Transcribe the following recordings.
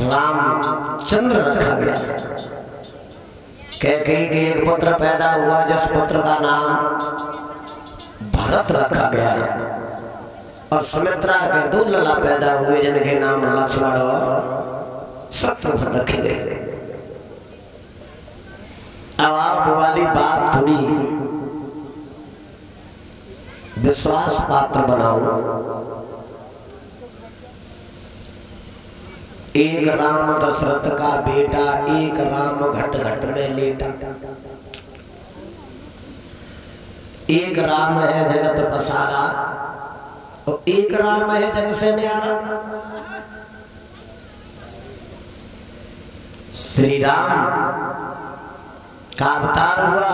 रामचंद्र रखा गया। कैकेयी के एक पुत्र पैदा हुआ जिस पुत्र का नाम भरत रखा गया, और सुमित्रा के दो लला पैदा हुए जिनके नाम लक्ष्मण और शत्रुघ्न रखे गए। अब आप वाली बात थोड़ी विश्वास पात्र बनाओ। एक राम दशरथ का बेटा, एक राम घट घट में लेटा। एक राम है जगत पसारा और एक राम है जग से न्यारा। श्री राम का अवतार हुआ।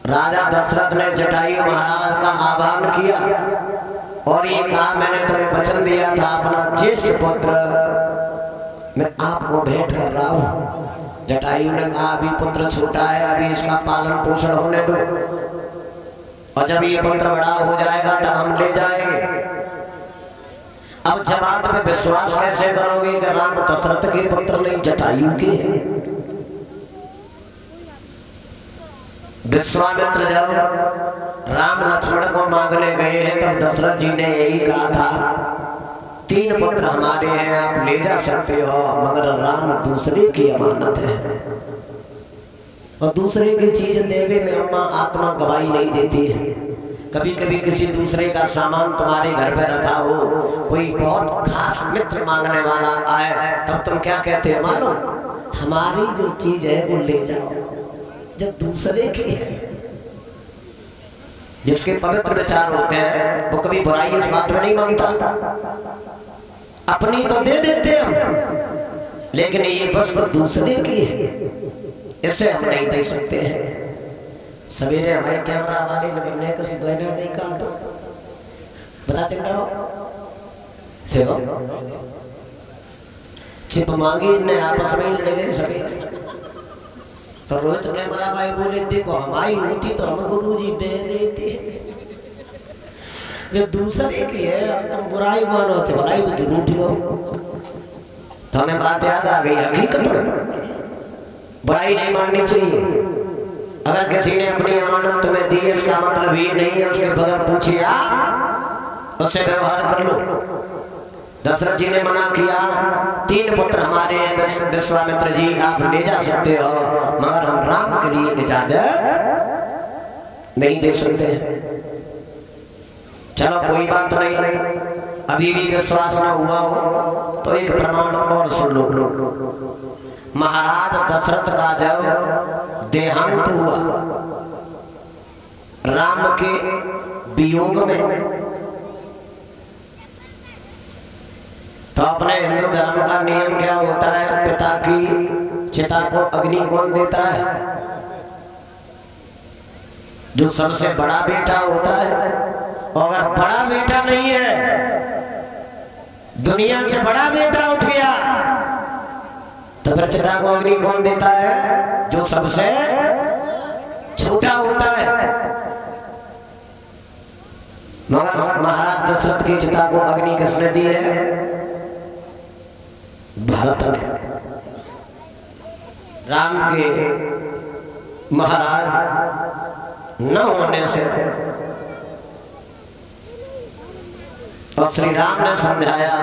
राजा दशरथ ने जटायु महाराज का आह्वान किया और ये कहा, मैंने तुम्हें वचन दिया था अपना ज्येष्ठ पुत्र मैं आपको भेंट कर रहा हूं। जटायु ने कहा, अभी पुत्र छोटा है, अभी इसका पालन पोषण होने दो, और जब ये पुत्र बड़ा हो जाएगा तब हम ले जाएंगे। अब जब बात में विश्वास कैसे करोगे कि राम दशरथ के पुत्र नहीं जटायु के? विश्वामित्र जब राम लक्ष्मण को मांगने गए हैं तब दशरथ जी ने यही कहा था, 3 पुत्र हमारे हैं, आप ले जा सकते हो, मगर राम दूसरे की अमानत है, और दूसरे की चीज देवे में अम्मा आत्मा गवाही नहीं देती है। कभी कभी किसी दूसरे का सामान तुम्हारे घर पे रखा हो, कोई बहुत खास मित्र मांगने वाला आए, तब तुम क्या कहते हो मालूम? हमारी जो चीज है वो ले जाओ, जब दूसरे की है। जिसके पवित्र विचार होते हैं वो कभी बुराई इस बात में नहीं मानता। अपनी तो दे देते हम, लेकिन ये बस दूसरे की है, इसे हम नहीं दे सकते हैं। सवेरे हमारे कैमरा वाले ने किसी बहना नहीं कहा था, बता चंडा चलो चिप मांगी, इनने आपस में लड़ गए सवेरे। तो रोहित कैमरा भाई बोले, देखो हमारी होती तो हम गुरुजी दे देते, जो दूसरे की है तुम बुराई मानो, तो बुराई तो जरूर हो। तो हमें बात याद आ गई, हकीकत में बुराई नहीं माननी चाहिए। अगर किसी ने अपनी अमानत तुम्हें दी, इसका मतलब ये नहीं है उसके बगैर पूछे आप उससे व्यवहार कर लो। दशरथ जी ने मना किया, 3 पुत्र हमारे हैं विश्वामित्र जी, आप ले जा सकते हो, मगर हम राम के लिए इजाजत नहीं दे सकते हैं। चलो कोई बात नहीं, अभी भी विश्वास न हुआ हो तो एक प्रमाण और सुन लो। महाराज दशरथ का जब देहांत हुआ, राम के वियोग में, तो अपने हिंदू धर्म का नियम क्या होता है? पिता की चिता को अग्नि कौन देता है? जो सबसे बड़ा बेटा होता है। और अगर बड़ा बेटा नहीं है, दुनिया से बड़ा बेटा उठ गया, तो फिर चिता को अग्नि कौन देता है? जो सबसे छोटा होता है। मगर महाराज दशरथ की चिता को अग्नि किसने दी है? भरत ने। राम के महाराज न होने से और श्री राम ने समझाया,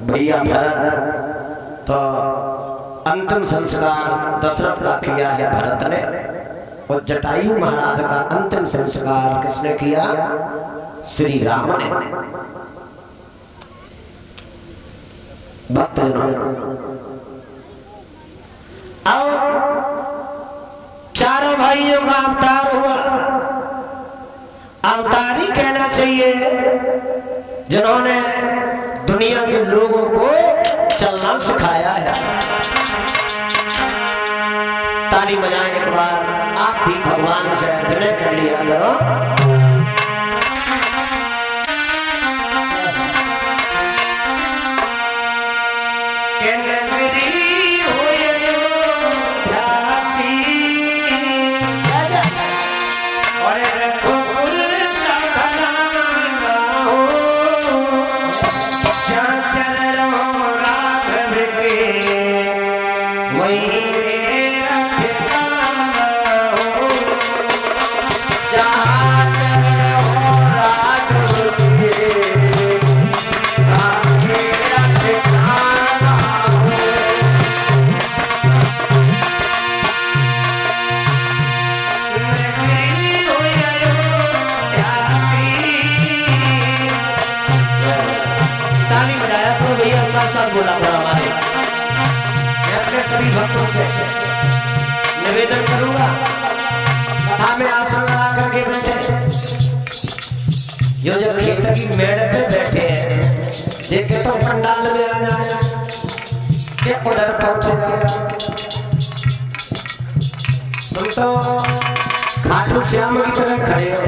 भैया भरत, तो अंतिम संस्कार दशरथ का किया है भरत ने, और जटायु महाराज का अंतिम संस्कार किसने किया? श्री राम ने। भक्तजनों, अब चारों भाइयों का अवतार हुआ। अवतार ही कहना चाहिए जिन्होंने दुनिया के लोगों को चलना सिखाया है। ताली बजाएं एक बार, आप भी भगवान से विनय कर लिया करो। चरणों भैया साथ साथ बोला करो हमारे। मैं अपने सभी भक्तों से निवेदन करूंगा सभा में आसन लगा करके बैठे, जो जो खेत की मेड़ पे बैठे हैं देखे तो पंडाल में आ जाए ये उधर पहुंचे। तुम तो खाटू श्याम की तरह खड़े हो।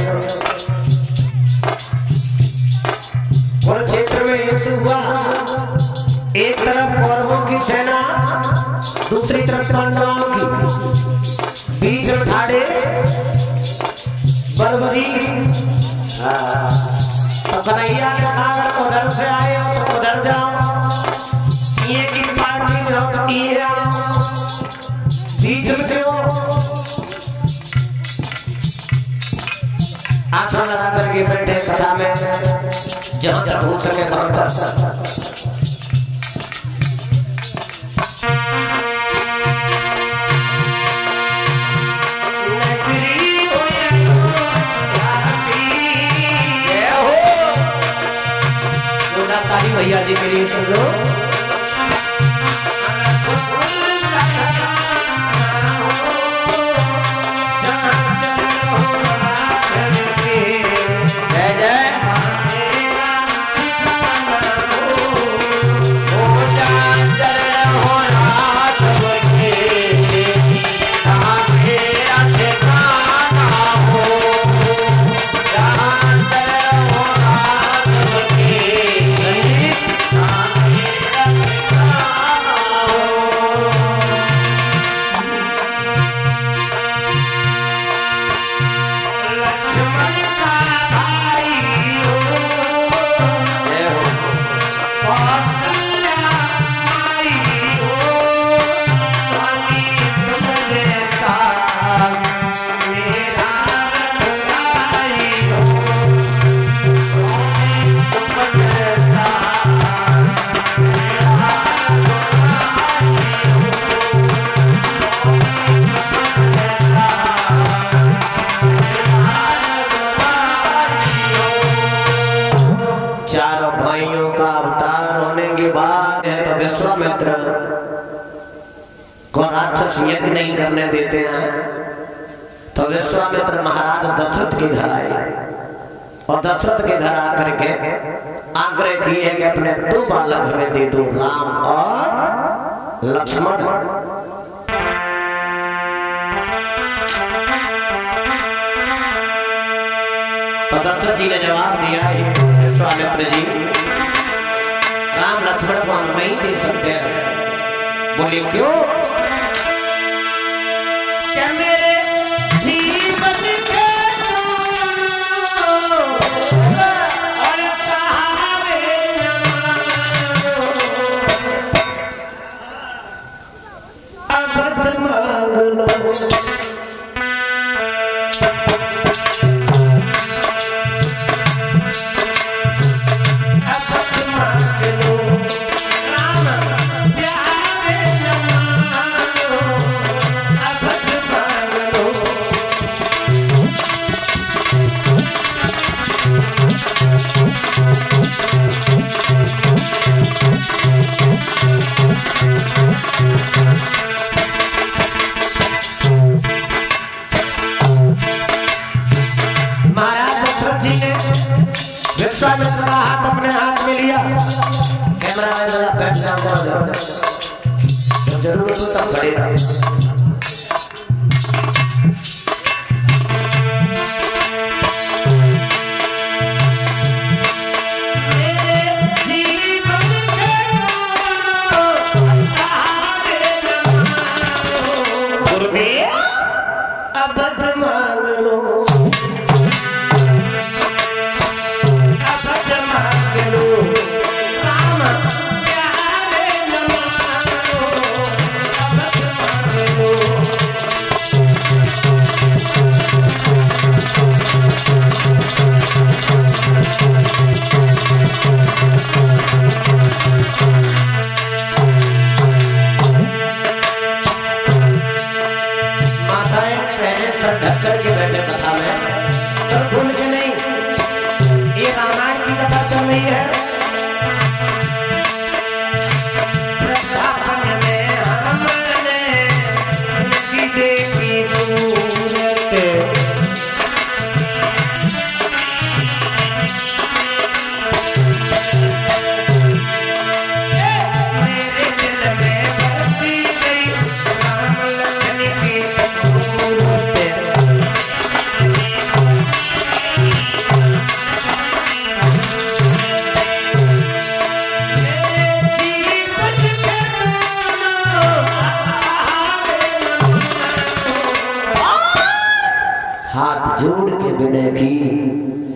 और क्षेत्र में युद्ध हुआ, एक तरफ कौरवों की सेना, दूसरी तरफ पांडवों की, बीच में ठाड़े बर्बरी। तो कन्हैया ने कहा अगर उधर से आए हो तो उधर जाओ, ये की पार्टी में हो तो ये आओ, बीच में क्यों? आसन लगा करके बैठे सभा में, जहां तक हो सके वहां तक। भैया जी के लिए सुन लो। विश्वामित्र को राक्षस यज्ञ नहीं करने देते हैं, तो विश्वामित्र महाराज दशरथ के घर आए और दशरथ के घर आकर के आग्रह किए कि अपने 2 बालक हमें दे दो, राम और लक्ष्मण। तो दशरथ जी ने जवाब दिया, विश्वामित्र जी राम लक्ष्मण को हम नहीं दे सकते हैं। बोले क्यों? क्या मेरे जीवन के और सहारे अबध मांग लो। विश्वामित्र का हाथ अपने हाथ में लिया, कैमरा में जरा बैठ जाओ, जब जरूरत हो तब खड़े रहो।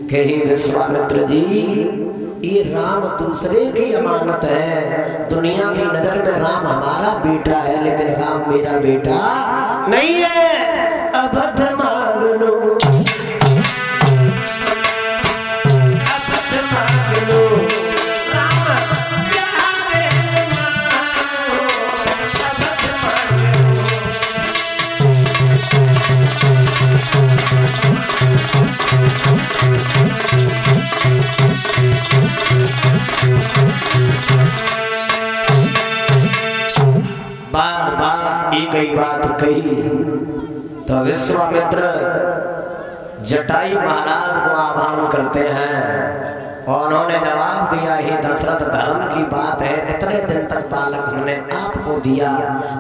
कि हे विश्वामित्र जी, ये राम दूसरे की अमानत है। दुनिया की नजर में राम हमारा बेटा है, लेकिन राम मेरा बेटा नहीं है। अबध मांग लो, अबध मांग लो, राम प्यारे मांगो, अबध मांग लो। बार बार एक ही बात कही तो विश्वामित्र जटायु महाराज को आह्वान करते हैं और उन्होंने जवाब दिया, हे दशरथ, धर्म की बात है, इतने दिन तक बालक हमने आपको दिया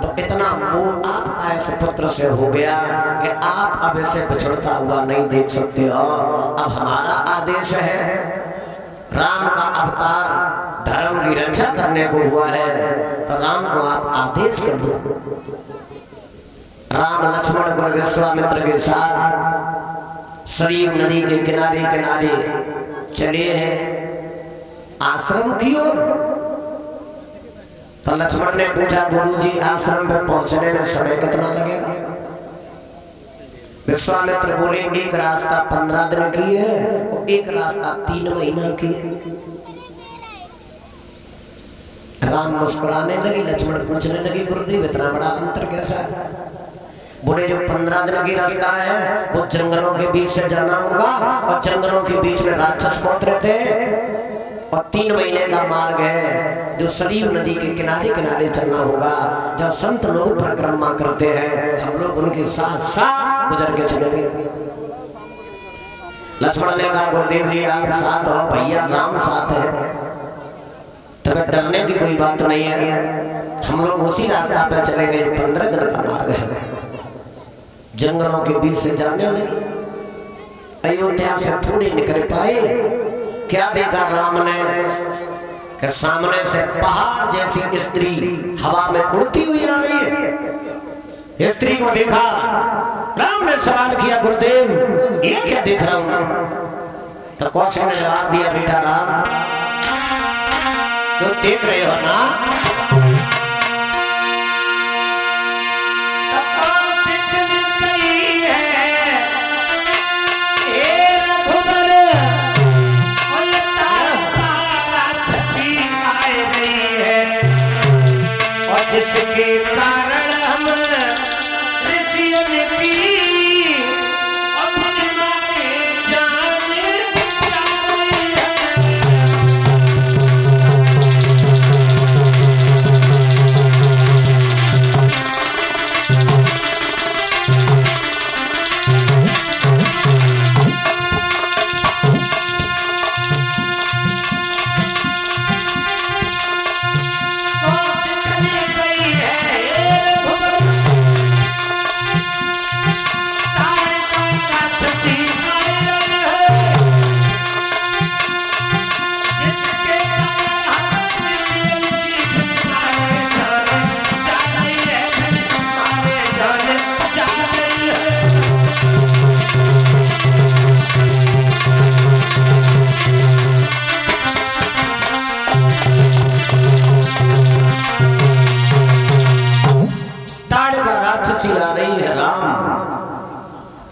तो इतना मोह आपका इस पुत्र से हो गया कि आप अब इसे बिछड़ता हुआ नहीं देख सकते हो। अब हमारा आदेश है, राम का अवतार धर्म की रक्षा करने को हुआ है, तो राम को आप आदेश कर दो। राम लक्ष्मण गुरु विश्वामित्र के साथ सरयू नदी के किनारे किनारे चले हैं आश्रम की ओर। तो लक्ष्मण ने पूछा, गुरुजी आश्रम पे पहुंचने में समय कितना लगेगा? विश्वामित्र बोले, एक रास्ता 15 दिन की है और एक रास्ता 3 महीना की है। राम मुस्कुराने लगे, लक्ष्मण पूछने लगे, गुरुदेव इतना बड़ा अंतर कैसा है? बोले, जो 15 दिन की रास्ता है वो जंगलों के बीच से जाना होगा और जंगलों के बीच में राक्षस पहुंच रहे थे, और 3 महीने का मार्ग है जो सरयू नदी के किनारे किनारे चलना होगा, जब संत लोग परिक्रमा करते हैं हम लोग उनके साथ साथ गुजर के चलेंगे। लक्ष्मण ने कहा, गुरुदेव जी आप साथ हो, भैया राम साथ है, तब डरने की कोई बात नहीं है। हम लोग उसी रास्ता पे चले गए, 15 दिन का मार्ग है। जंगलों के बीच से जाने लगे, अयोध्या से थोड़े निकल पाए, क्या देखा राम ने कि सामने से पहाड़ जैसी स्त्री हवा में उड़ती हुई आ रही है। स्त्री को देखा, राम ने सवाल किया, गुरुदेव ये क्या देख रहा हूं? तो कौशल ने जवाब दिया, बेटा राम, जो देख रहे हो ना, जिसके कारण हम ऋषियों ने की अपनी जान बचाई है। आ रही है राम,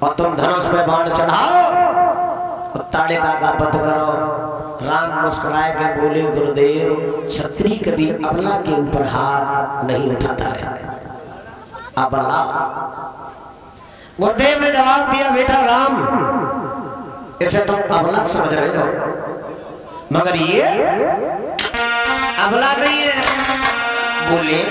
और तुम धनुष पे बाण चढ़ाओ और ताड़िका का वध करो। राम मुस्कुराए के बोले, गुरुदेव क्षत्रिय कभी अबला के ऊपर हाथ नहीं उठाता है। अबला? गुरुदेव ने जवाब दिया, बेटा राम, इसे तुम अबला समझ रहे हो, मगर ये अबला नहीं है। बोले,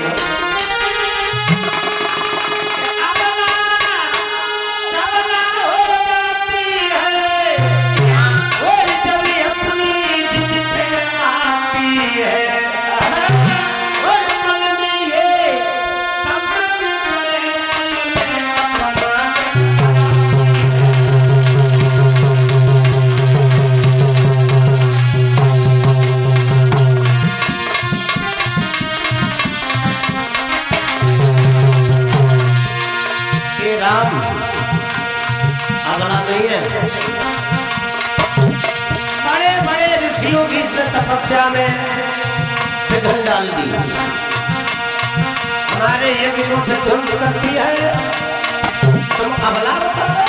योगी से तपस्या में विघ्न डाल दी, हमारे यज्ञों से ध्वंस करती है, तुम अबला बताओ।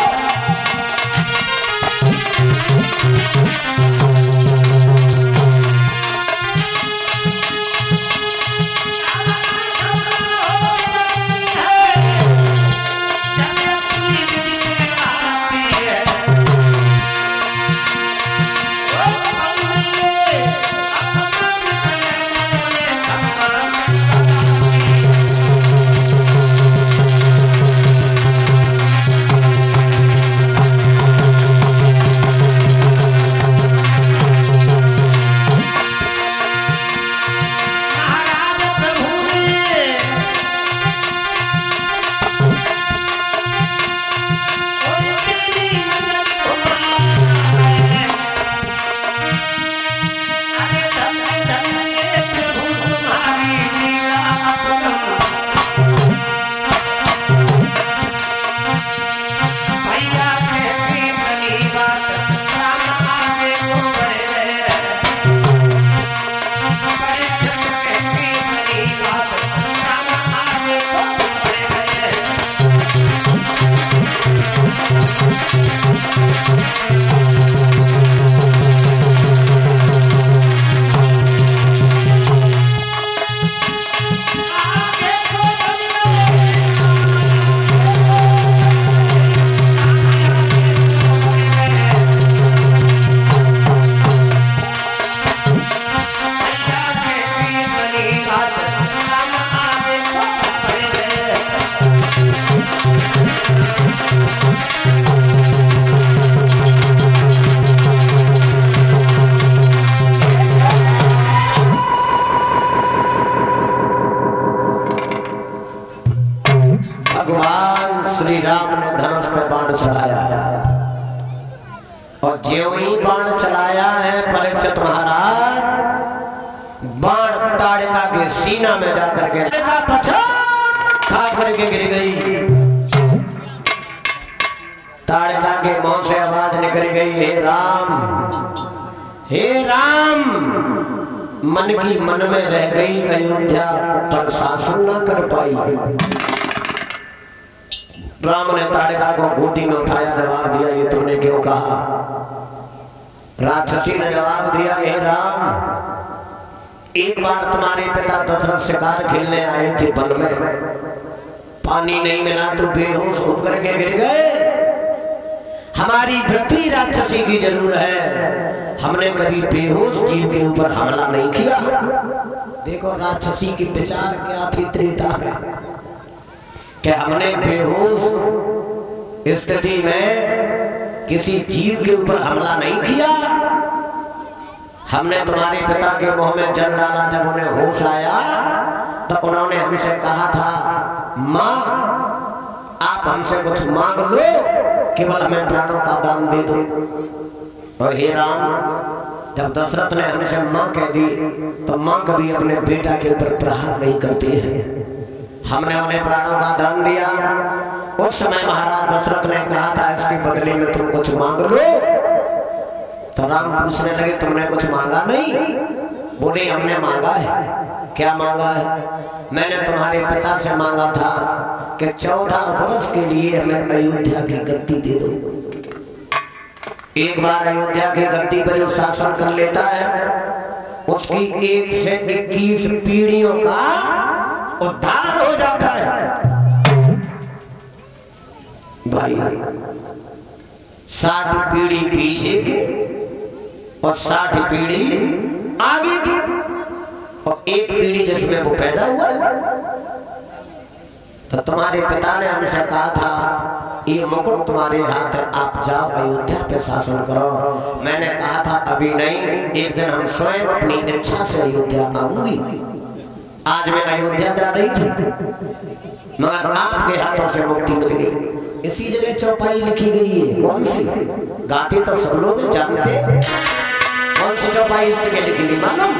भगवान श्री राम ने धनुष पे बाण चलाया है और ज्यों ही बाण चलाया है परीक्षित महाराज, बाण ताड़का के सीना में जाकर के खा करके गिर गई। ताड़का के मुंह से आवाज निकल गई, हे राम, हे राम। मन की मन में रह गई अयोध्या पर शासन न कर पाई। राम ने ताड़का को गोदी में उठाया, जवाब दिया, ये तुमने क्यों कहा? राक्षसी ने जवाब दिया, हे राम, एक बार तुम्हारे पिता दशरथ शिकार खेलने आए थे वन में, पानी नहीं मिला तो बेहोश होकर के गिर गए। हमारी वृत्ति राक्षसी की जरूर है, हमने कभी बेहोश जीव के ऊपर हमला नहीं किया। देखो राक्षसी की विचार क्या थी त्रेता में, कि हमने बेहोश स्थिति में किसी जीव के ऊपर हमला नहीं किया। हमने तुम्हारे पिता के मुंह में जल डाला, जब उन्हें होश आया तो उन्होंने हमसे कहा था, माँ आप हमसे कुछ मांग लो, केवल हमें प्राणों का दान दे दो। और हे राम, जब दशरथ ने हमसे माँ कह दी तो माँ कभी अपने बेटा के ऊपर प्रहार नहीं करती है। हमने उन्हें प्राणों का दान दिया। उस समय महाराज दशरथ ने कहा था, इसके बदले में तुम कुछ मांग लो। तो राम पूछने लगे, तुमने कुछ मांगा नहीं? बोले, हमने मांगा है। क्या मांगा है? मैंने तुम्हारे पिता से मांगा था कि 14 वर्ष के लिए हमें अयोध्या की गद्दी दे दो। एक बार अयोध्या की गद्दी पर जो शासन कर लेता है, उसकी 1 से 21 पीढ़ियों का उद्धार हो जाता है। भाई 60 पीढ़ी पीछे की और 60 पीढ़ी आगे की, और एक पीढ़ी जिसमें वो पैदा हुआ। तो तुम्हारे पिता ने हमसे कहा था, ये मुकुट तुम्हारे हाथ है, आप जाओ अयोध्या पे शासन करो। मैंने कहा था, अभी नहीं, एक दिन हम स्वयं अपनी इच्छा से अयोध्या आऊंगी। आज मैं अयोध्या जा रही थी, मगर आपके हाथों से मुक्ति मिल गई। इसी जगह चौपाई लिखी गई है। कौन सी? गाते तो सब लोग जानते। कौन सी चौपाई इस जगह लिखी गई मालूम?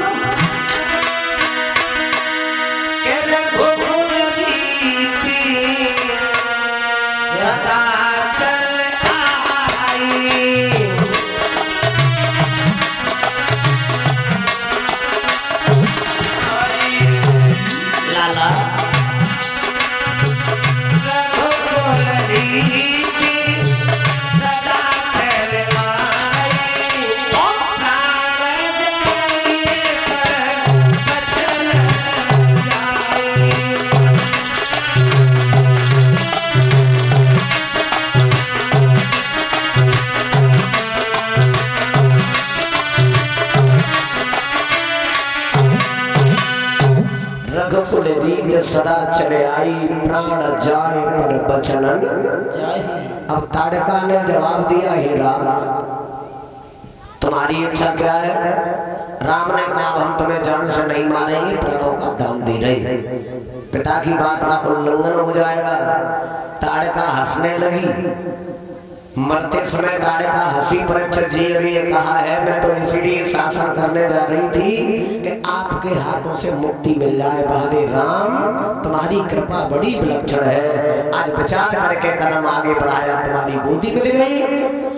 लाला रघुकुल रीत सदा चले आई प्राण जाए पर बचनन। अब ताड़का ने जवाब दिया, हे राम तुम्हारी इच्छा क्या है? राम ने कहा हम तुम्हें जान से नहीं मारेंगे, प्राणों का दान दे रहे। पिता की बात का उल्लंघन हो जाएगा। ताड़का हंसने लगी। मरते समय ताड़का हंसी परीक्षा जी रही कहा है मैं तो इसीलिए शासन करने जा रही थी कि आपके हाथों से मुक्ति मिल जाए। बहारे राम तुम्हारी कृपा बड़ी विलक्षण है। आज विचार करके कदम आगे बढ़ाया, तुम्हारी गोदी मिल गई।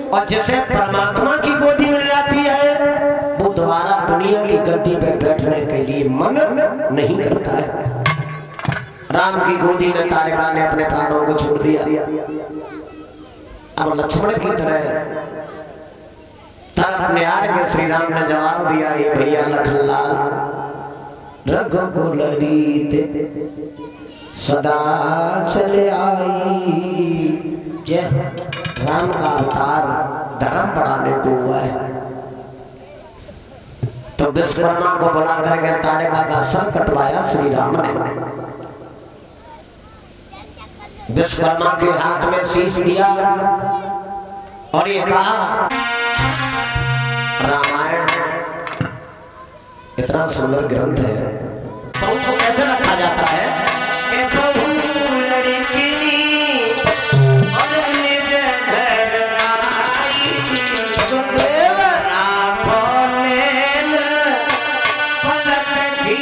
और जिसे परमात्मा की गोदी मिल जाती है वो दोबारा दुनिया की गद्दी पे बैठने के लिए मन नहीं करता है। राम की गोदी में ताड़का ने अपने प्राणों को छोड़ दिया। अब लक्ष्मण की तरह तरफ निहार के श्री राम ने जवाब दिया, ये भैया लखनलाल रघुकुल रीत सदा चले आई। राम का अवतार धर्म बढ़ाने को हुआ है। तो विश्वकर्मा को बुला करके ताड़का का सर कटवाया श्री राम ने। विश्वकर्मा के हाथ में शीश दिया और ये कहा, रामायण इतना सुंदर ग्रंथ है, बहू को कैसे रखा जाता है कि बहू लड़की और निज घर आई, गुरुदेव राखो नैन पलक की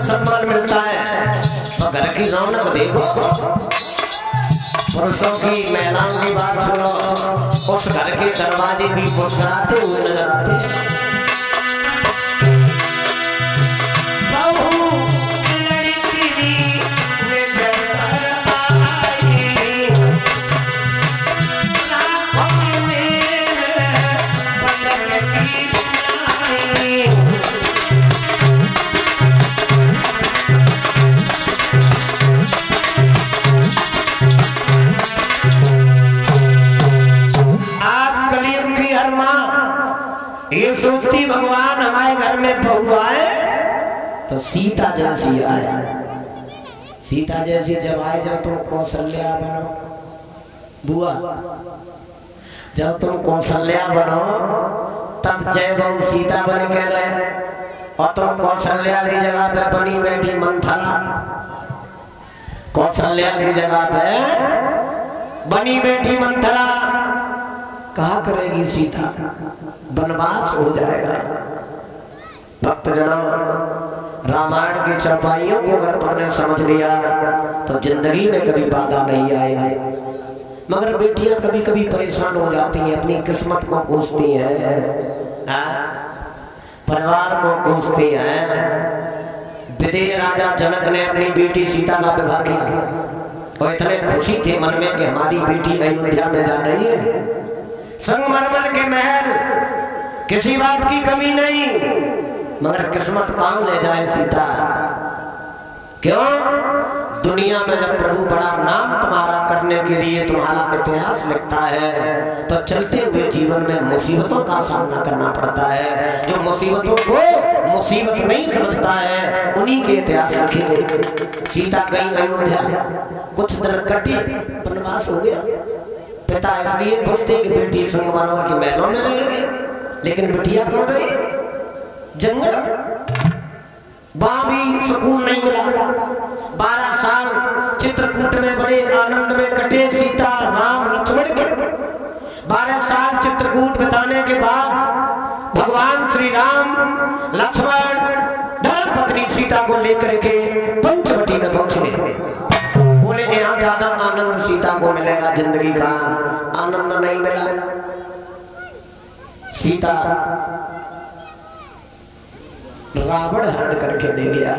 सम्मान मिलता है। तो घर की रौनक देखो, पुरुषों की महिलाओं की बात सुनो, उस घर के दरवाजे भी मुस्कुराते हुए नजर आते हैं। ये सोचती भगवान हमारे घर में बहू आए तो सीता जैसी आए। सीता जैसी जब आए, जब तुम कौशल्या बनो बुआ, जब तुम कौशल्या बनो तब जय बहू सीता बन के रहे, और तुम कौशल्या की जगह पे बनी बैठी मंथरा। कौशल्या की जगह पे बनी बैठी मंथरा, कहा करेगी सीता? वनवास हो जाएगा। भक्तजनों, रामायण की चौपाइयों को अगर तुमने समझ लिया तो जिंदगी में कभी बाधा नहीं आएगी। मगर बेटियां कभी कभी परेशान हो जाती हैं, अपनी किस्मत को कोसती हैं, परिवार को कोसती हैं। विदेह राजा जनक ने अपनी बेटी सीता का विवाह किया और इतने खुशी थे मन में कि हमारी बेटी अयोध्या में जा रही है। संगमरमर के महल, किसी बात की कमी नहीं, मगर किस्मत कहां ले जाए सीता? क्यों? दुनिया में जब प्रभु बड़ा नाम तुम्हारा करने के लिए तुम्हारा इतिहास लिखता है तो चलते हुए जीवन में मुसीबतों का सामना करना पड़ता है। जो मुसीबतों को मुसीबत नहीं समझता है उन्हीं के इतिहास लिखे गए। सीता गई अयोध्या, कुछ दिन कटी, वनवास हो गया। पिता इसलिए खुश थे कि बेटी संगमरमर के महलों में रहेगी, लेकिन बिटिया कौन रही? जंगल, वहां भी सुकून नहीं मिला। 12 साल चित्रकूट में बड़े आनंद में कटे सीता राम लक्ष्मण के। 12 साल चित्रकूट बिताने के बाद भगवान श्री राम लक्ष्मण धर्म पत्नी सीता को लेकर के पंचवटी में पहुंचे। बोले यहाँ ज्यादा आनंद सीता को मिलेगा, जिंदगी का आनंद नहीं मिला। सीता रावण हरण करके ले गया।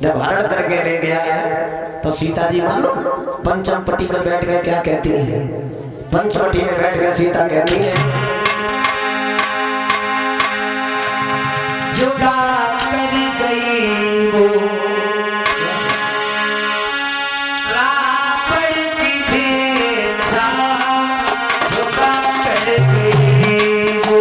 जब हरण करके ले गया है तो सीता जी मालूम पंचवटी में बैठ के क्या कहती है? पंचवटी में बैठ के सीता कहती है, जुदा कर गई वो रावण की भेषा, जुदा कर गई वो।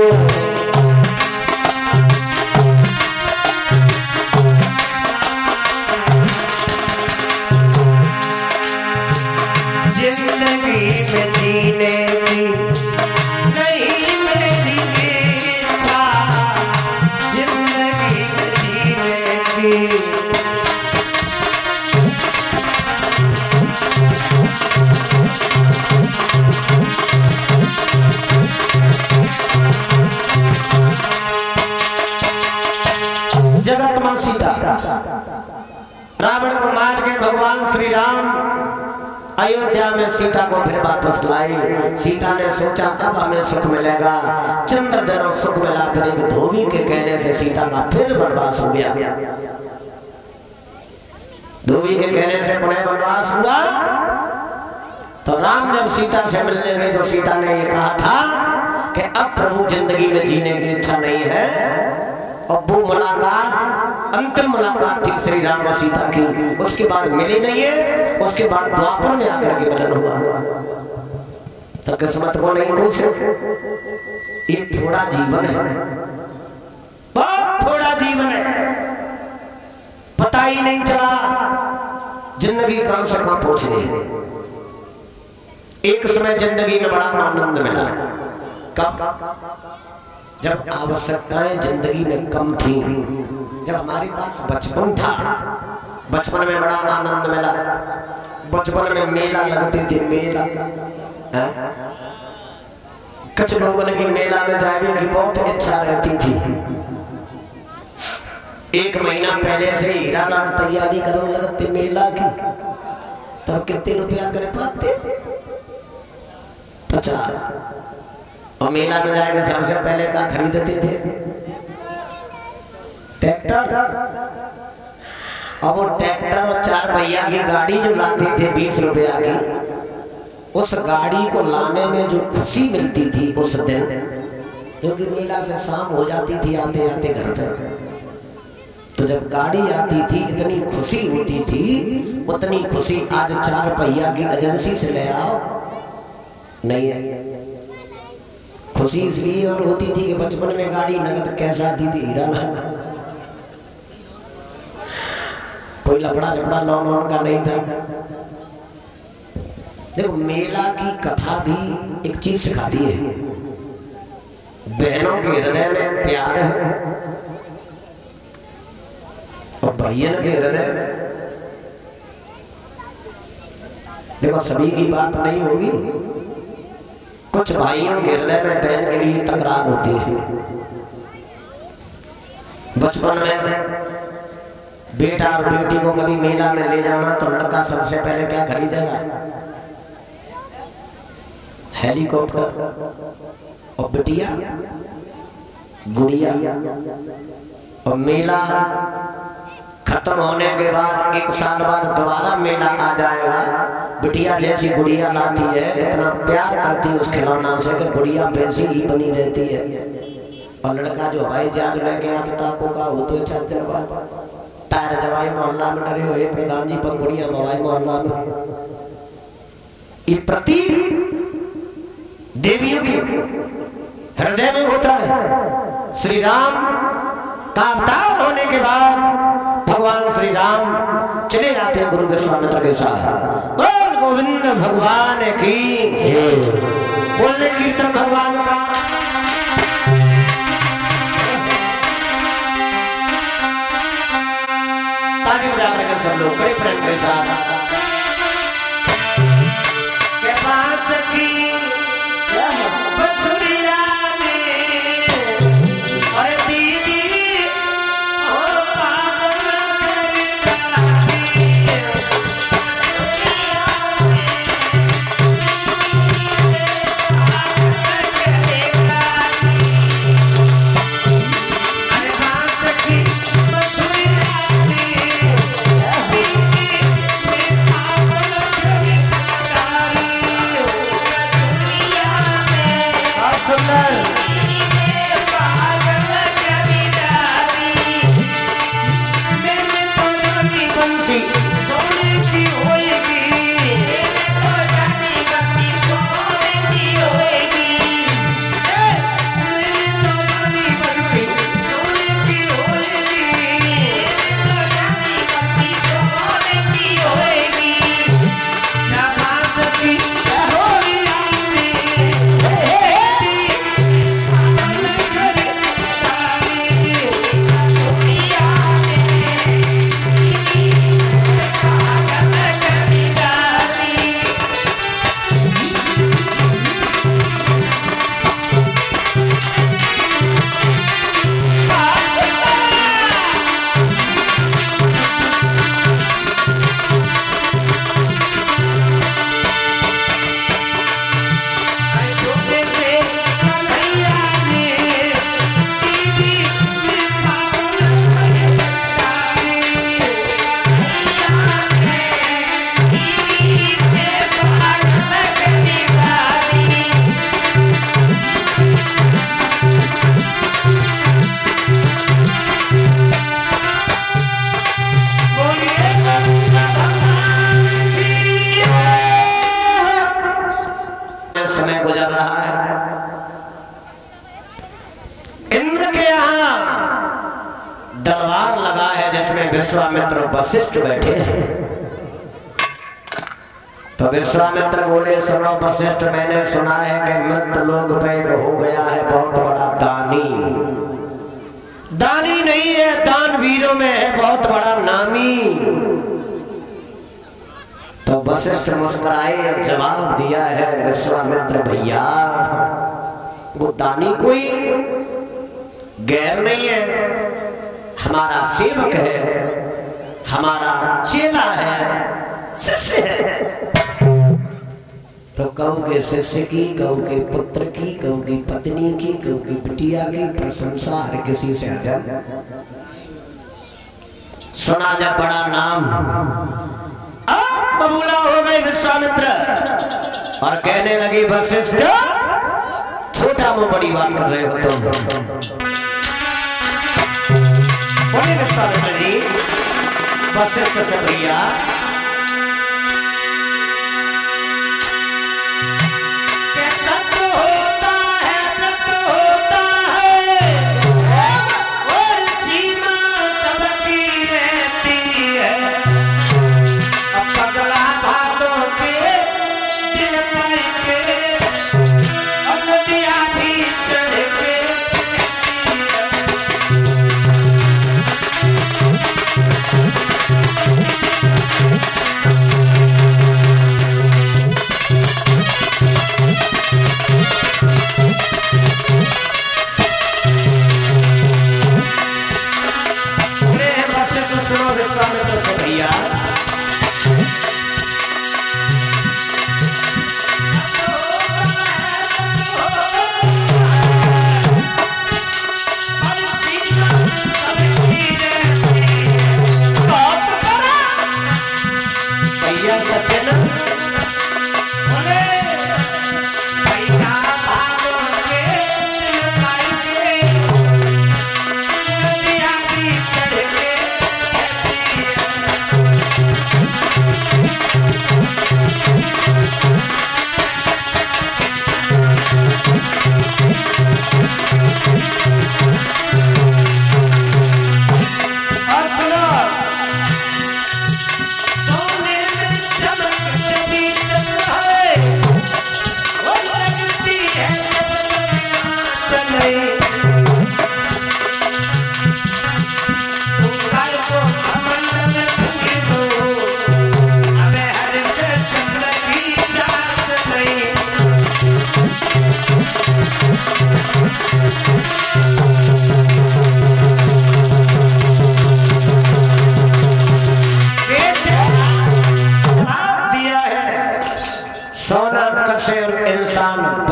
जिंदगी में जीने की नहीं मेरी इच्छा, जिंदगी में जीने की। जगत मां सीता रावण को मार के भगवान श्री राम अयोध्या में सीता को फिर वापस लाई। सीता ने सोचा अब हमें सुख मिलेगा, चंद्र दिनों सुख मिला। फिर एक धोबी के कहने से सीता का फिर वनवास हो गया। धोबी के कहने से पुनः वनवास हुआ। तो राम जब सीता से मिलने गए तो सीता ने ये कहा था कि अब प्रभु जिंदगी में जीने की इच्छा नहीं है। और वो मुलाकात अंतिम मुलाकात थी श्री राम और सीता की, उसके बाद मिले नहीं है। उसके बाद द्वापर में आकर के मिलन हुआ। तो किस्मत को नहीं पूछ, ये थोड़ा जीवन है, बहुत थोड़ा जीवन है, पता ही नहीं चला जिंदगी कहां से कहां पहुंच गई। एक समय जिंदगी में बड़ा आनंद मिला। कब? जब आवश्यकताएं जिंदगी में कम थी, जब हमारे पास बचपन था। बचपन में बड़ा आनंद मिला। बचपन में मेला लगते थे, मेला। कुछ लोगों की मेला में जाने की बहुत इच्छा रहती थी। एक महीना पहले से हीरा लाल तैयारी करने लगते मेला की। तब कितने रुपया कर पाते? 50। और मेला में जाएगा सबसे पहले क्या खरीदते थे? ट्रैक्टर। और वो ट्रैक्टर और 4 पहिया की गाड़ी जो लाते थे 20 रुपया की, उस गाड़ी को लाने में जो खुशी मिलती थी उस दिन, क्योंकि मेला से शाम हो जाती थी आते आते घर पे, तो जब गाड़ी आती थी इतनी खुशी होती थी। उतनी खुशी आज 4 पहिया की एजेंसी से ले आओ नहीं है। खुशी इसलिए और होती थी कि बचपन में गाड़ी नगद कैश आती थी, हीरा लाल, कोई लफड़ा झपड़ा लोन वोन का नहीं था। देखो मेला की कथा भी एक चीज सिखाती है, बहनों के हृदय में प्यार है और भाइयों के हृदय में, देखो सभी की बात नहीं होगी, कुछ भाइयों के हृदय में बहन के लिए तकरार होती है। बचपन में बेटा और बेटी को कभी मेला में ले जाना तो लड़का सबसे पहले क्या खरीदेगा? हेलीकॉप्टर। और बिटिया गुड़िया। और मेला खत्म होने के बाद 1 साल बाद दोबारा मेला आ जाएगा। बिटिया जैसी गुड़िया लाती है, इतना प्यार करती है उस खिलौना से कि गुड़िया वैसी ही बनी रहती है। और लड़का जो हवाई जहाज लेके आता ताको का हो तो 4 दिन बाद टायर जवाई मोहल्ला में डरे हुए प्रधान जी पंखुड़िया हवाई मोहल्ला में। ये प्रतीक देवियों के हृदय में होता है। श्री राम का अवतार होने के बाद भगवान श्री राम चले जाते हैं गुरु विश्वामित्र के साथ। और गोविंद भगवान की बोलने कीर्तन भगवान का। ताली बजा रहे सब लोग बड़े प्रेम के साथ। के पास की बसुरिया ने सुंदर। बंसी सोने की होएगी, बंसी सोने की होएगी, ना बांस की समय गुजर रहा है। इंद्र के यहाँ दरबार लगा है जिसमें विश्वामित्र वशिष्ठ बैठे हैं। तो विश्वामित्र बोले, सुनो वशिष्ठ, मैंने सुना है कि मृत लोक पे हो गया है बहुत बड़ा दानी। दानी नहीं है, दानवीरों में है बहुत बड़ा नामी। तो वशिष्ठ मुस्कुराए और जवाब दिया है, विश्वामित्र भैया, वो दानी कोई गैर नहीं है, हमारा सेवक है, हमारा चेला है, शिष्य है। तो कहू के शिष्य की, कहू के पुत्र की, कहू की पत्नी की, कहू की बिटिया की प्रशंसा हर किसी से अजब। सुना जब बड़ा नाम, बबूला हो गए विश्वामित्र और कहने लगी, वशिष्ठ छोटा मुंह बड़ी बात कर रहे हो तुम। बोले विश्वामित्र जी, वशिष्ठ से भैया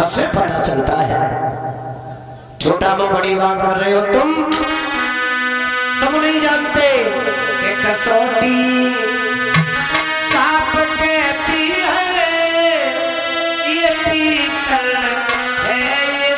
से पता चलता है। छोटा मुंह बड़ी बात कर रहे हो तुम नहीं जानते कि कसौटी सांप कहती है ये पीतल है, ये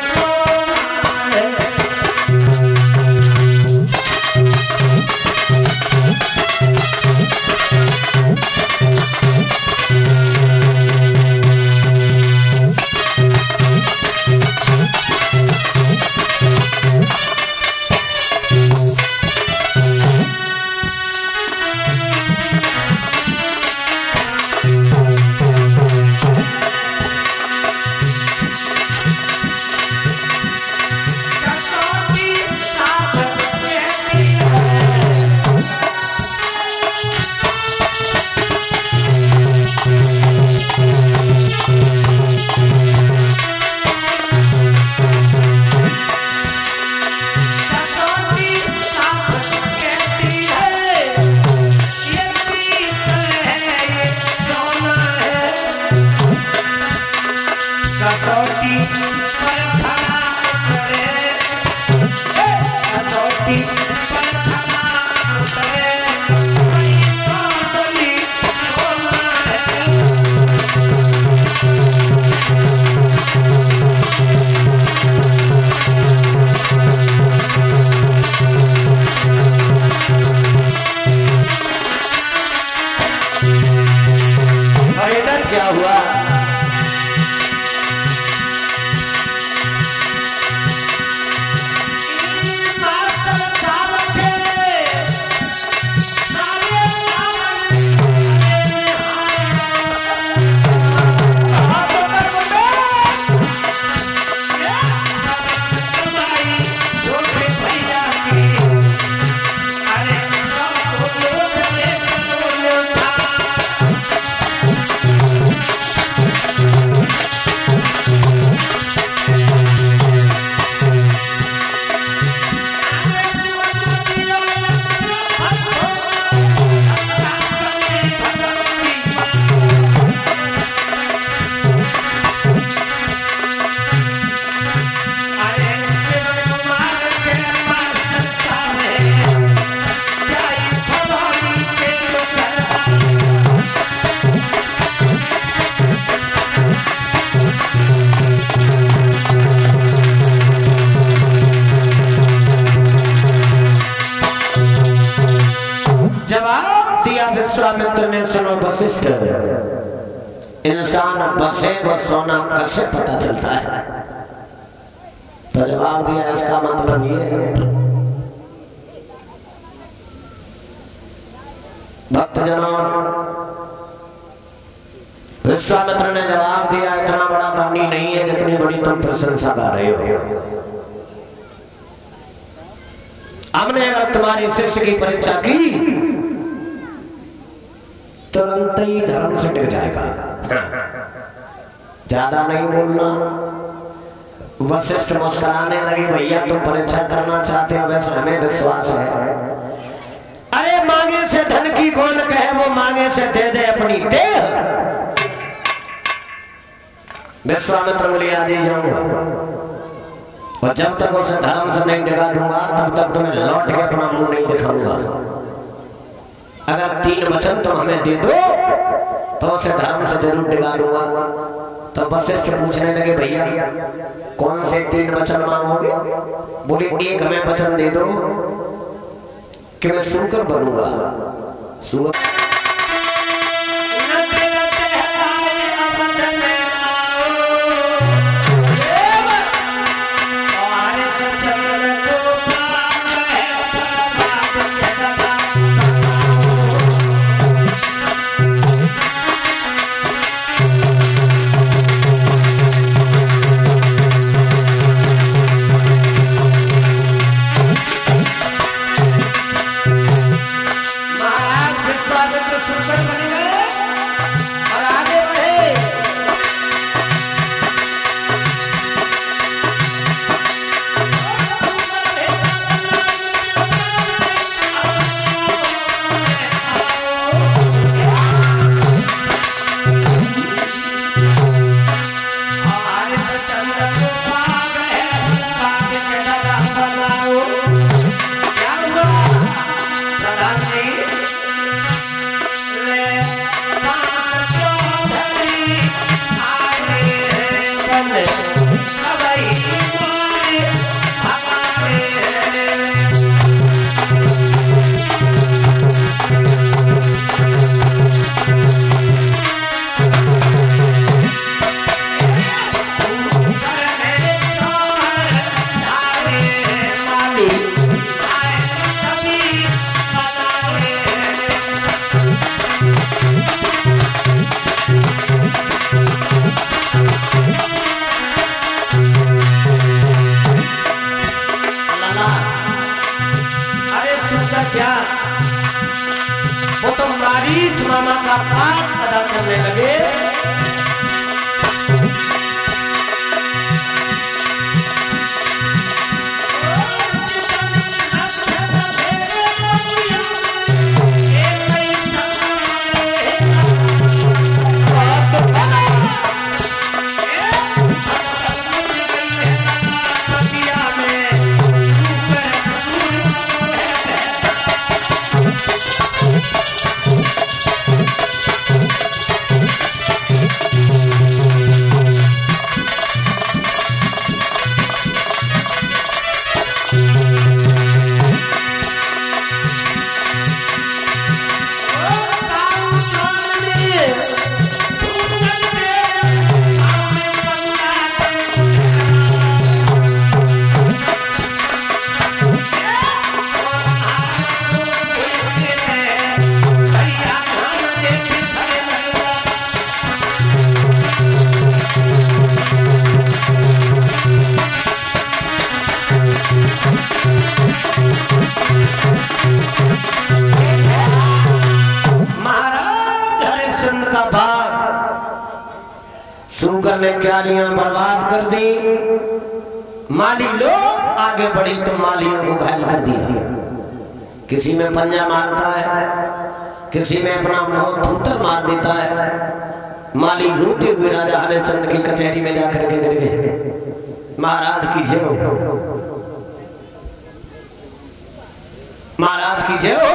विश्वामित्र ने सुनो वशिष्ठ, इंसान बसे व सोना कैसे पता चलता है? तो जवाब दिया इसका मतलब ये, भक्तजनों, विश्वामित्र ने जवाब दिया इतना बड़ा दानी नहीं है जितनी बड़ी तुम प्रशंसा कर रहे हो। हमने अगर तुम्हारी शिष्य की परीक्षा की तुरंत ही धर्म से टिक जाएगा। ज्यादा नहीं बोलना। वशिष्ठ मुस्कुराने लगे, भैया तुम परीक्षा करना चाहते हो, वैसे हमें विश्वास है। अरे मांगे से धन की कौन कहे, वो मांगे से दे दे अपनी देह। विश्वामित्र बोले आज ही जाऊंगा, और जब तक उसे धर्म से नहीं दिखा दूंगा तब तक तुम्हें लौट के अपना मुंह नहीं दिखाऊंगा। अगर 3 वचन तुम हमें दे दो तो उसे धर्म से जरूर दिखा दूंगा। तो वशिष्ठ पूछने लगे, भैया कौन से 3 वचन मांगोगे? बोले एक हमें वचन दे दो कि मैं सूकर बनूंगा। सूकर क्या वो तो मारीच मामा का पाठ अदा करने लगे। सूकर ने क्यारियां बर्बाद कर दी। माली लोग आगे बढ़ी तो मालियों को घायल कर दिया। किसी में पंजा मारता है, किसी में अपना मुंह थूतर मार देता है। माली रोते हुए राजा हरिश्चंद्र की कचहरी में जाकर के गिर गए। महाराज की जय हो, महाराज की जय हो।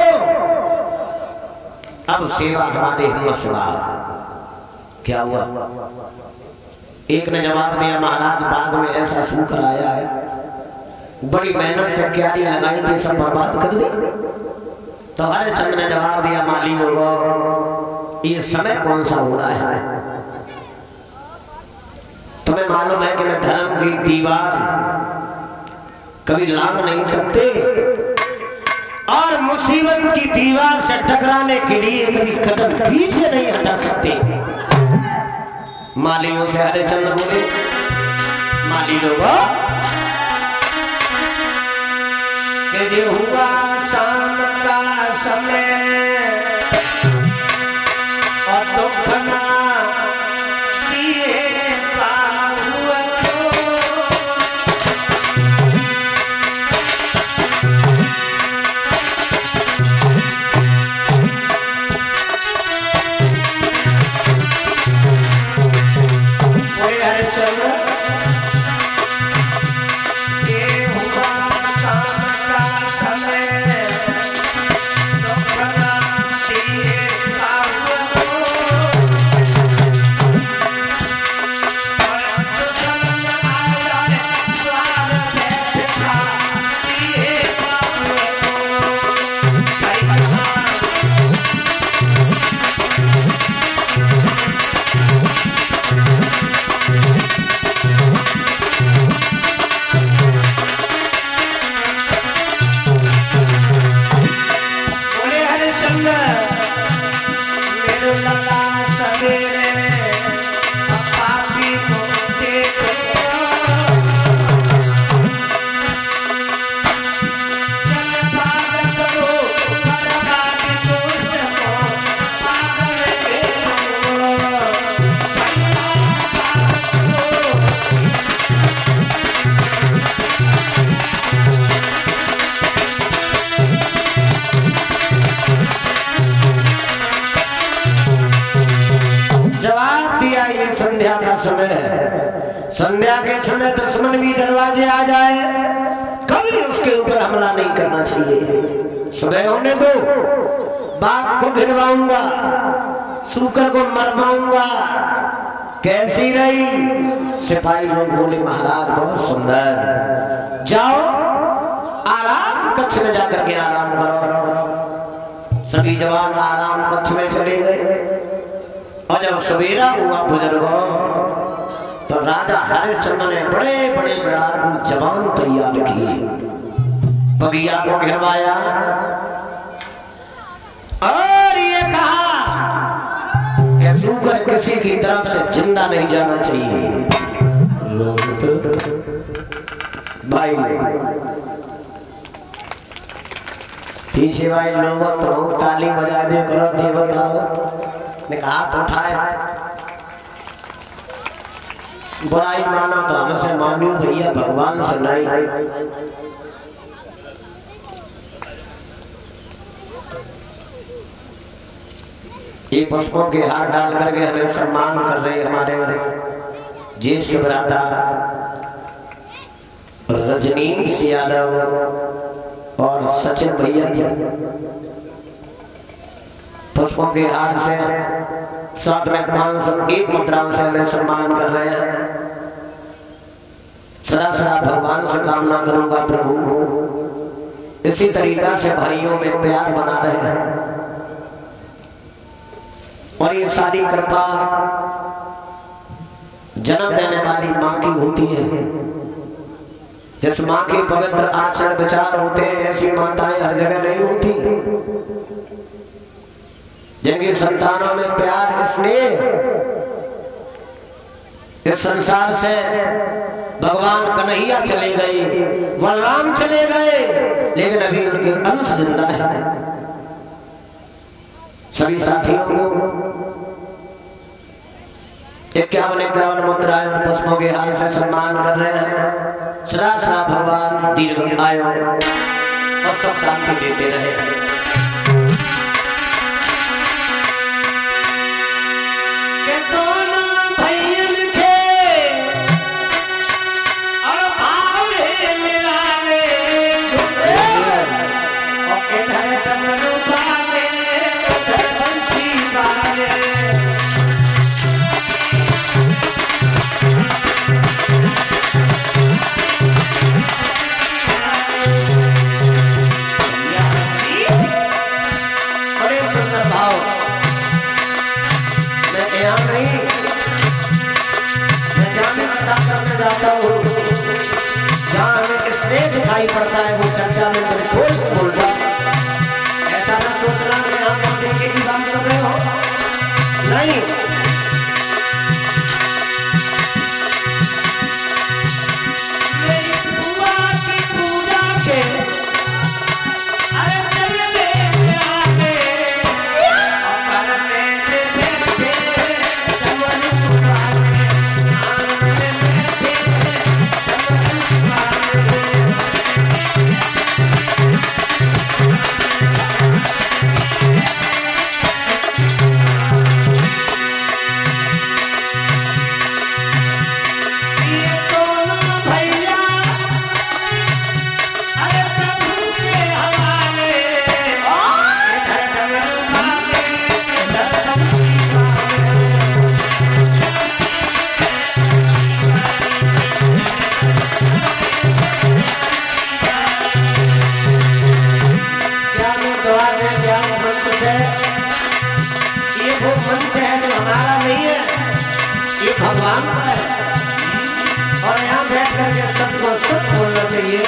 अब सेवा हमारे हिम्मत से बाहर। क्या हुआ? एक ने जवाब दिया, महाराज बाग में ऐसा सूकर आया है, बड़ी मेहनत से क्यारी लगाई थी, सब बर्बाद कर दी। तो हरिश्चंद्र ने जवाब दिया, माली लोगों, ये समय कौन सा हो रहा है? तुम्हें मालूम है कि मैं धर्म की दीवार कभी लांग नहीं सकते और मुसीबत की दीवार से टकराने के लिए कभी कदम पीछे नहीं हटा सकते। मालियों से हरिश्चंद्र बोले, माली लोगों, कि जो हुआ शाम का समय और दुख ना दिए संध्या के समय दुश्मन भी दरवाजे आ जाए, कभी उसके ऊपर हमला नहीं करना चाहिए। सुबह होने दो, बाघ को गिरवाऊंगा, सूकर को मरवाऊंगा। कैसी रही? सिपाही लोग बोले, महाराज बहुत सुंदर, जाओ आराम कक्ष में जाकर के आराम करो। सभी जवान आराम कक्ष में चले गए और जब सवेरा हुआ बुजुर्गों, तो राजा हरिश्चंद्र ने बड़े बड़े लड़ाकू जवान तैयार किए, बगिया को घिरवाया और ये कहा कि सूकर किसी की तरफ से जिंदा नहीं जाना चाहिए। भाई पीछे भाई लोगों तो ताली बजा दे करो, देवताओं ने कहा तो उठाए, बुराई माना तो हमसे मानियो भैया, भगवान से नहीं। ये पुष्पों के हार डाल करके हमें सम्मान कर रहे हमारे ज्येष्ठ भ्राता रजनीश यादव और सचिन भैया जी। पुष्पों के हार से साथ में 501 मुद्राओं से हमें सम्मान कर रहे हैं। सदा सदा भगवान से कामना करूंगा प्रभु इसी तरीका से भाइयों में प्यार बना रहे हैं और ये सारी कृपा जन्म देने वाली माँ की होती है। जिस माँ के पवित्र आचरण विचार होते हैं, ऐसी माताएं हर जगह नहीं होती। जिनकी संतानों में प्यार स्नेह, इस संसार से भगवान कन्हैया चले गए, बलराम चले गए, लेकिन अभी उनके अंश जिंदा है। सभी साथियों को 51 मुद्राएं और पुष्पों के हार से सम्मान कर रहे हैं। सदा सदा भगवान दीर्घ आयु और सुख शांति देते रहे। Yeah. दिखाई पड़ता है वो चर्चा में खोल बोलता। ऐसा ना सोचना कि आप देखे की बात कर रहे हो, नहीं। भगवान का है और यहाँ बैठ करके सच को सच बोलना चाहिए।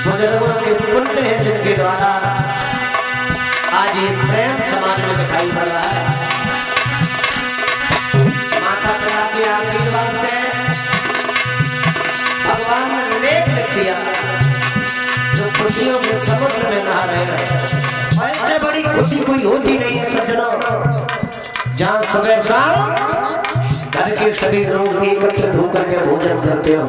बुजुर्गों के पुण्य है जिनके द्वारा आज ये प्रेम समाज में दिखाई पड़ रहा है। माता पिता के आशीर्वाद से भगवान ने लेख लिख दिया जो खुशियों के समुद्र में नहा रहे हैं। ऐसे बड़ी खुशी कोई होती नहीं है सज्जनों, जहाँ सुबह शाम घर के सभी लोग एकत्रित होकर के भोजन करते हो।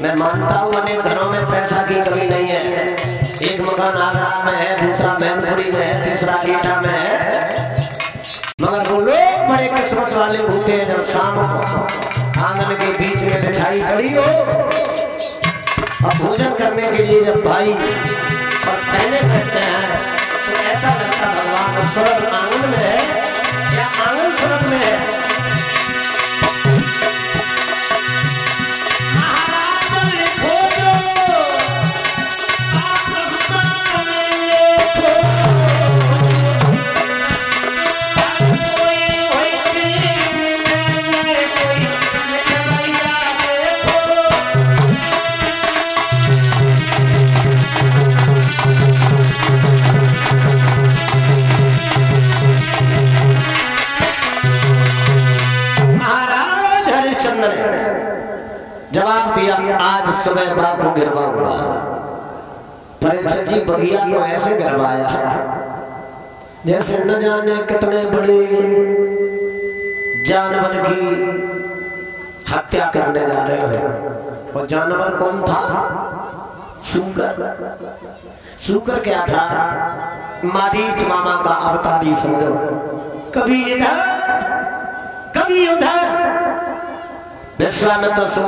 मैं मानता हूँ अनेक घरों में पैसा की कमी नहीं है, एक मकान आगरा में है, दूसरा मैनपुरी में है, तीसरा एटा में है, मगर वो लोग बड़े किस्मत वाले होते हैं जब शाम को आंगन के बीच में बिछाई खड़ी हो और भोजन करने के लिए जब भाई और पहले बैठते हैं तो ऐसा लगता भगवान स्वर्ग आंगन में है या आंगन स्वर्ग में है। जवाब दिया आज सुबह बाप को गिरवाऊंगा। परीक्षित जी बगिया को ऐसे गिरवाया जैसे न जाने कितने बड़े जानवर की हत्या करने जा रहे हो। और जानवर कौन था? सूकर। सूकर क्या था? मारीच मामा का अवतारी समझो, कभी इधर कभी उधर। विश्वामित्र सोचे